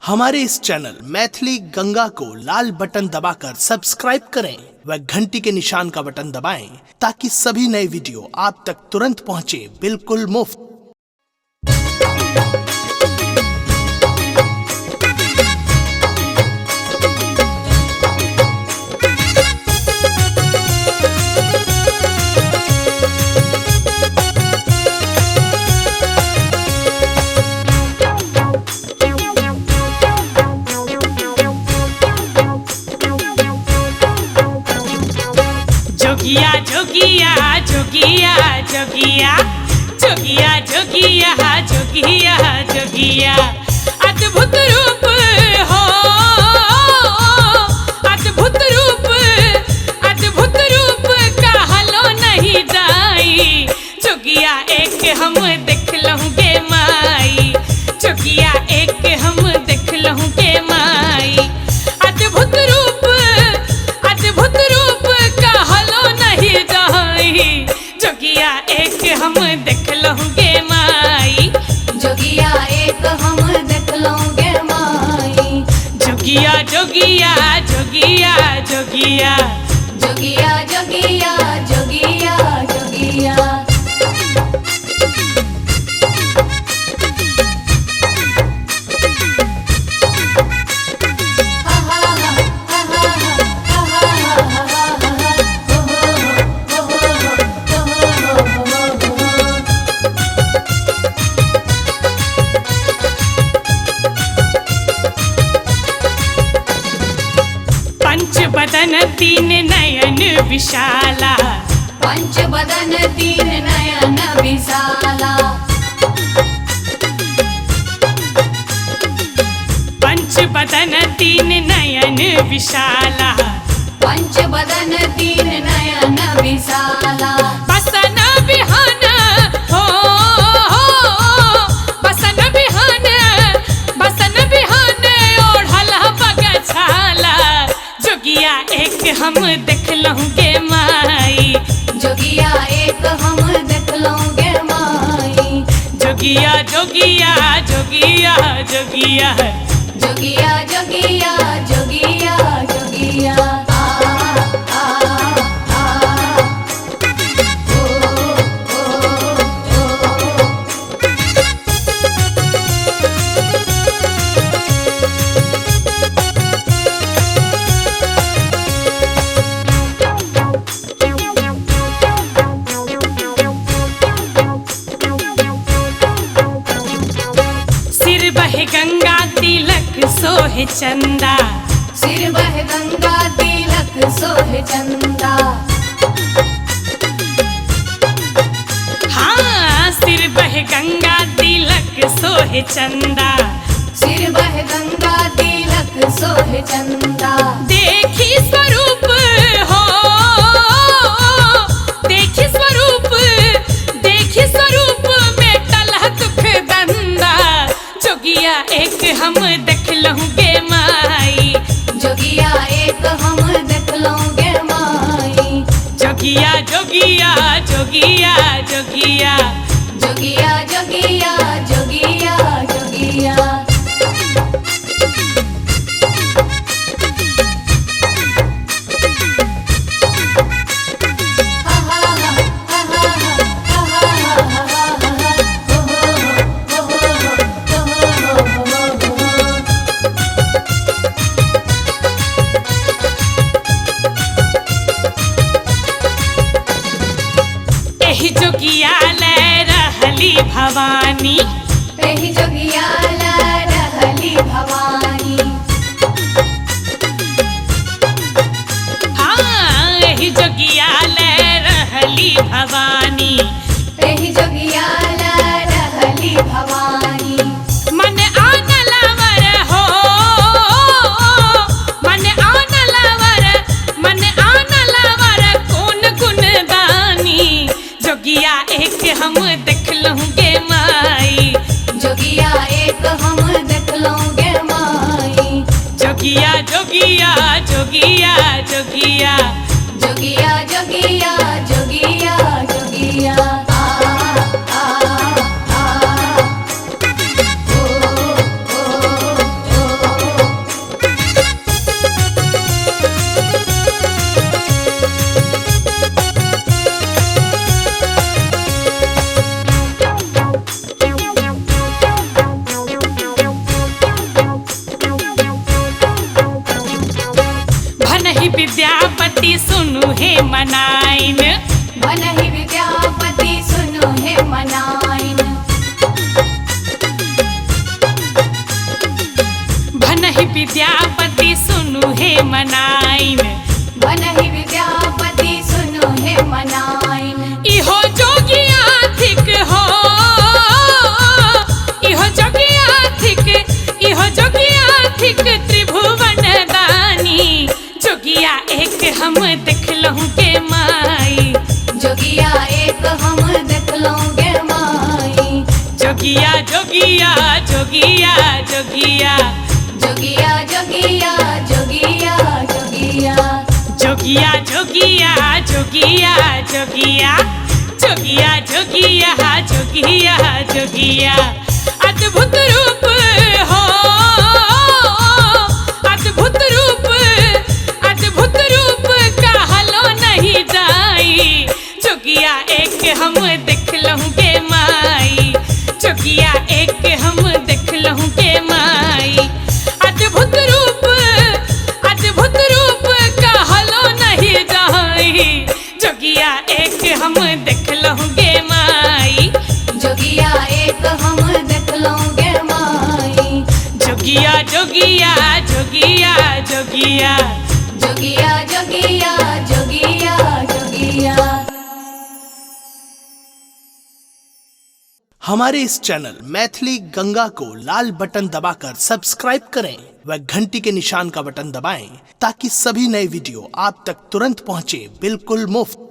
हमारे इस चैनल मैथिली गंगा को लाल बटन दबाकर सब्सक्राइब करें व घंटी के निशान का बटन दबाएं ताकि सभी नए वीडियो आप तक तुरंत पहुंचे बिल्कुल मुफ्त। जोगिया जोगिया जोगिया जोगिया जोगिया जोगिया जोगिया जोगिया अद्भुत रूप हो, अद्भुत रूप कहलो नहीं जाई। जोगिया एक हम देख लहूँगे माई, जोगिया एक हम देख लहूँगे माई। अद्भुत रूप कहलो नहीं जाई। जोगिया एक हम देख लहूँगे माई, जोगिया एक हम देख लूँगे माई। जोगिया जोगिया जोगिया जोगिया जोगिया जोगिया जोगिया जोगिया पंचबदन तीन नयन विशाला, पंचबदन तीन नयन विशाला। पंचबदन तीन नयन विशाला, पंचबदन तीन नयन विशाला। बसन बिहान हो, बसन बिहान ओढ़ल बगछाला। जोगिया एक हम देख लहूँगे माई, जोगिया एक हम देख लूँगे माई। जोगिया जोगिया जोगिया जोगिया जोगिया जोगिया जोगिया जोगिया सिर बहे गंगा तिलक सोहे चंदा, सिर बह गंगा तिलक सोहे चंदा। हाँ सिर बहे गंगा तिलक सोहे चंदा। सिर बह गंगा तिलक सोहे चंदा। देखी स्वरूप हो, देखी स्वरूप में टलह दुख दंदा। जोगिया एक हम देख लहूँगे माई, जोगिया एक हम देख लूँगे माई। जोगिया जोगिया जोगिया जोगिया जोगिया जोगिया जोगिया जोगिया एही जोगिया ले रहली भवानी, एही जोगिया ला रहली भवानी। हाँ एही जोगिया ले रहली भवानी। एही जोगिया ला रहली भवानी। मन आनलवर हो, मन आनलवर कौन गुणदानी। जोगिया एक हम देख लहूँगे माई, जोगिया एक हम देख लूँगे माई। जोगिया जोगिया जोगिया जोगिया जोगिया जोगिया जोगिया जोगिया ओ ओ ओ विद्यापति सुनु हे मनाइन। बनहि विद्यापति सुनु हे मनाइन। बनहि विद्यापति सुनु हे मनाइन। बनहि विद्यापति सुनु हे मनाइन। इहो जोगिया थिक हो, इहो जोगिया थिक, इहो जोगिया थिक त्रिभुवन दानी। जोगिया एक हम देखलहुँ गे माई। जोगिया एक हम देखलहुँ गे माई। जोगिया जोगिया जोगिया जोगिया जोगिया जोगिया जोगिया जोगिया जोगिया जोगिया जोगिया जोगिया जोगिया जोगिया जोगिया जोगिया। अद्भुत रूप हो, अद्भुत रूप, अद्भुत रूप कहलो नहीं जाई। जोगिया एक हम देखलहुँ गे माई। जोगिया एक हम देखलहुँ गे माई। अद्भुत रूप, अद्भुत रूप कहलो नहीं जाई। जोगिया एक हम देखलहुँ गे माई। जोगिया एक हम देखलहुँ गे माई। जोगिया जोगिया जोगिया जोगिया जोगिया जोगिया जोगिया जोगिया। हमारे इस चैनल मैथिली गंगा को लाल बटन दबाकर सब्सक्राइब करें व घंटी के निशान का बटन दबाएं ताकि सभी नए वीडियो आप तक तुरंत पहुंचे बिल्कुल मुफ्त।